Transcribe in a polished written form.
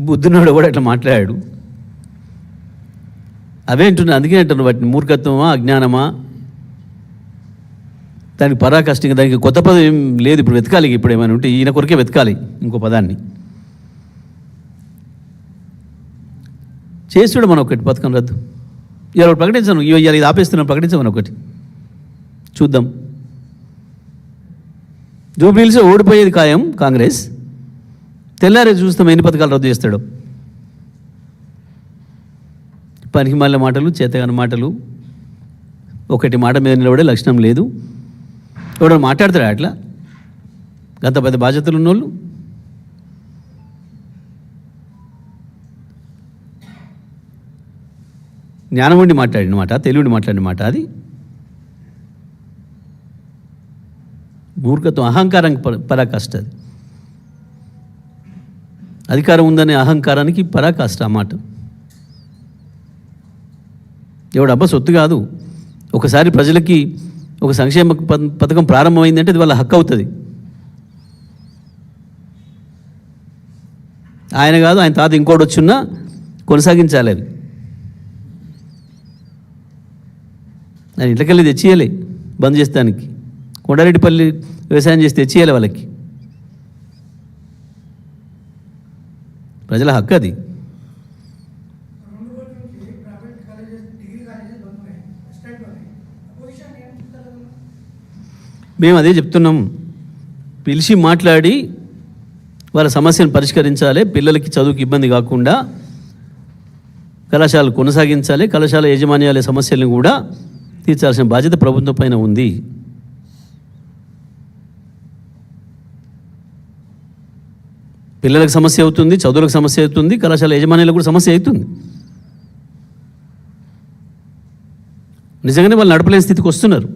బుద్ధున్నాడు కూడా అట్లా మాట్లాడాడు. అవే అంటున్నా, అందుకే అంటున్నాను వాటిని మూర్ఖత్వమా అజ్ఞానమా, దానికి పరాకష్టంగా దానికి కొత్త పదం ఏం లేదు. ఇప్పుడు వెతకాలి, ఇప్పుడు ఏమైనా ఉంటే ఈయన కొరకే వెతకాలి ఇంకో పదాన్ని. చేసి చూడ మనం ఒకటి పథకం రద్దు ఇవాళ ప్రకటించాను, ఇవాళ ఇది ఆపేస్తున్నాం, ప్రకటించామని ఒకటి చూద్దాం. జూబ్లీహిల్స్ ఓడిపోయేది ఖాయం కాంగ్రెస్, తెల్లారే చూస్తాం ఎన్ని పథకాలు రద్దు చేస్తాడు. పనికి మళ్ళీ మాటలు, చేతగాని మాటలు, ఒకటి మాట మీద నిలబడే లక్షణం లేదు. ఎవడో మాట్లాడతాడు అట్లా, గత పెద్ద బాధ్యతలు ఉన్నోళ్ళు. జ్ఞానం ఉండి మాట్లాడిన మాట, తెలివిని మాట్లాడిన మాట అది. మూర్ఖత్వం, అహంకారానికి పరాకాష్ట అది. అధికారం ఉందనే అహంకారానికి పరాకాష్ట ఆ మాట. ఎవడబ్బా సొత్తు కాదు. ఒకసారి ప్రజలకి ఒక సంక్షేమ పథకం ప్రారంభమైందంటే అది వాళ్ళ హక్కు అవుతుంది. ఆయన కాదు, ఆయన తాత ఇంకోటి వచ్చినా కొనసాగించాలి. అది ఆయన ఇంట్లోకెళ్ళి తెచ్చియాలి, బంద్ చేస్తానికి. కొండారెడ్డిపల్లి వ్యవసాయం చేసి తెచ్చియాలి వాళ్ళకి. ప్రజల హక్కు అది. మేము అదే చెప్తున్నాం, పిలిచి మాట్లాడి వాళ్ళ సమస్యను పరిష్కరించాలి. పిల్లలకి చదువుకి ఇబ్బంది కాకుండా కళాశాలలు కొనసాగించాలి. కళాశాల యాజమాన్యాల సమస్యలను కూడా తీర్చాల్సిన బాధ్యత ప్రభుత్వం పైన ఉంది. పిల్లలకు సమస్య అవుతుంది, చదువులకు సమస్య అవుతుంది, కళాశాల యాజమాన్యాలకు కూడా సమస్య అవుతుంది. నిజంగానే వాళ్ళు నడపలేని స్థితికి వస్తున్నారు.